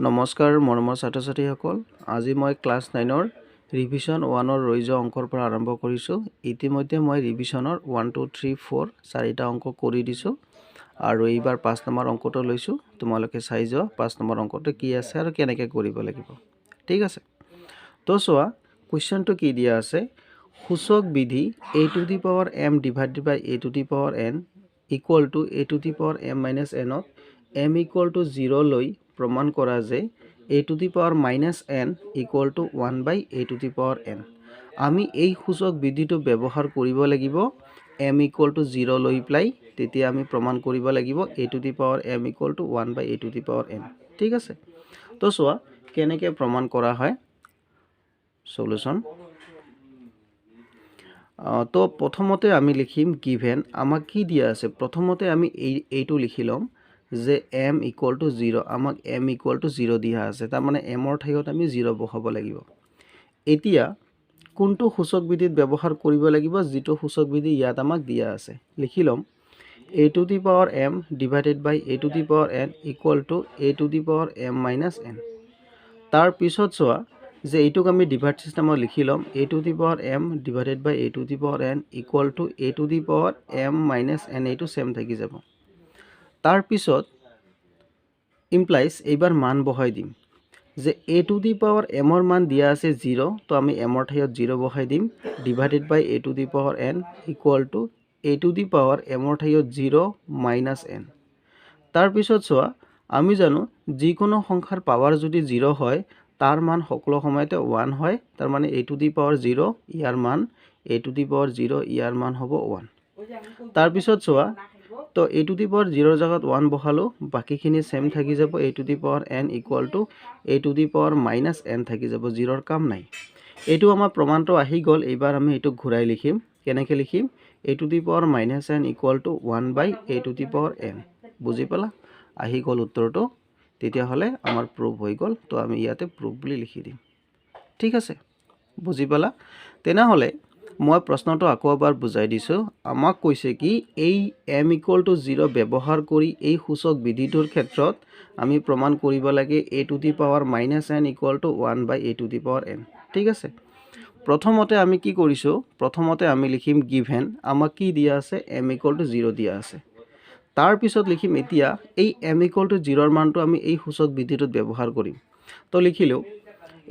নমস্কাৰ মৰমৰ ছাত্ৰ-ছাত্ৰীসকল আজি মই ক্লাছ 9ৰ ৰিভিজন 1ৰ ৰৈ যোৱা অংকৰ পৰা আৰম্ভ কৰিছোঁ ইতিমধ্যে মই ৰিভিজনৰ 1 2 3 4 চাৰিটা অংক কৰি দিছোঁ আৰু এইবাৰ 5 নম্বৰ অংকটো লৈছোঁ তোমালোকে চাই যোৱা 5 নম্বৰ অংকটো কি আছে আৰু কেনেকৈ কৰিব লাগিব ঠিক আছে তো চোৱা কোৱেশ্চনটো কি দিয়া আছে সূচক বিধি a to the power m divided by a to the power n equal to a to the power m minus n of m equal to 0 লৈ প্রমাণ করা যে a to the power minus n equal to 1 by a to the power n আমি এই সূচক বিধিটো ব্যৱহাৰ কৰিব লাগিব m equal to 0 লৈ প্লাই তেতিয়া আমি প্ৰমাণ কৰিব লাগিব a to the power m equal to 1 by a to the power n ঠিক আছে তো সোয়া কেনেকৈ প্ৰমাণ কৰা হয় সলিউশন তো প্ৰথমতে আমি লিখিম গিভেন আমাক কি দিয়া আছে প্ৰথমতে আমি এইটো লিখি লম যে m equal to 0 আমাক m equal to 0 দিয়া আছে তাৰ মানে m ৰ ঠাইত আমি 0 বহাব লাগিব এতিয়া কোনটো সূচক বিধিত ব্যৱহাৰ কৰিব লাগিব যেটো সূচক বিধি ইয়াত আমাক দিয়া আছে লিখি লম a to the power m divided by a to the power n equal to a to the power m minus n তাৰ পিছত চোৱা যে এইটোক আমি ডিভাইড সিস্টেমত লিখি লম a to the power m divided by a to the power n equal to a to the power m minus n এইটো same থাকি যাব তাৰ পিছত implies এইবাৰ মান বহাই দিম যে a to the power m ৰ মান দিয়া আছে 0 তো আমি m ৰ ঠাইত 0 বহাই দিম divided by a to the power n equal to a to the power m ৰ ঠাইত 0 minus n তাৰ পিছত চোৱা আমি জানো যিকোনো সংখ্যাৰ পাৱাৰ যদি 0 হয় তাৰ মান সকলো সময়তে 1 হয় তাৰ মানে a to the power 0 ইয়াৰ মান a to the power 0 ইয়াৰ মান হ'ব 1 তাৰ পিছত চোৱা তো a to the power 0 জায়গাত 1 বহালো বাকিখিনি সেম থাকি যাব a to the power n equal to a to the power minus n থাকি যাব 0 ৰ কাম নাই এটো আমাৰ প্ৰমাণটো আহি গল এবাৰ আমি এটো ঘূৰাই লিখিম কেনেকৈ লিখিম a to the power minus n equal to 1 by a to the power n বুজি পালা আহি গল উত্তৰটো তেতিয়া হলে আমাৰ প্রুফ হৈ গল তো আমি ইয়াতে প্রুফ বুলি লিখি দিম ঠিক আছে বুজি পালা তেনা হলে মই প্ৰশ্নটো আকৌ এবাৰ বুজাই দিছো আমাক কৈছে কি এই m equal to 0 ব্যৱহাৰ কৰি এই সূচক বিধিটোৰ ক্ষেত্ৰত আমি প্ৰমাণ কৰিব লাগে a to the power minus n equal to 1 by a to the power n ঠিক আছে প্ৰথমতে আমি কি কৰিছো প্ৰথমতে আমি লিখিম গিভেন আমাক কি দিয়া আছে m equal to 0 দিয়া আছে তাৰ পিছত লিখিম এতিয়া এই m equal to 0 ৰ মানটো আমি এই সূচক বিধিটোত ব্যৱহাৰ কৰিম তো লিখিলো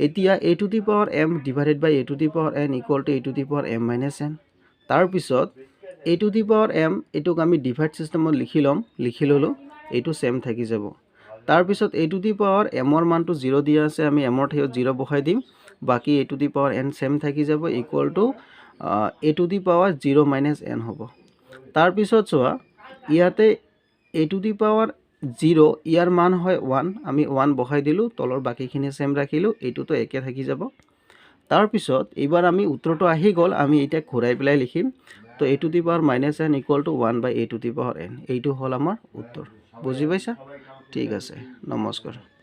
এতিয়া a to the power m divided by a to the power n equal to a to the power m minus n তাৰ পিছত a to the power m এটোক আমি ডিভাইড সিস্টেমত লিখি লম লিখি ললো এটো সেম থাকি যাব তাৰ পিছত a to the power m ৰ মানটো 0 দিয়া আছে আমি m ৰ ঠাইত 0 বহাই দিম বাকি a to the power n same থাকি যাব equal to a to the power 0 minus n হ'ব তাৰ পিছত চোৱা ইয়াতে a to the power 0 ইয়াৰ মান হয় 1 আমি 1 বহাই দিলু তলৰ বাকিখিনি সেম ৰাখিলু এটো তো একে থাকি যাব তাৰ পিছত এবাৰ আমি উত্তৰটো আহি গল আমি এটা ঘূৰাই পেলাই লিখিম তো a to the power minus n equal to 1 by a to the power n এইটো হল আমাৰ উত্তৰ বুজি পাইছা ঠিক আছে নমস্কাৰ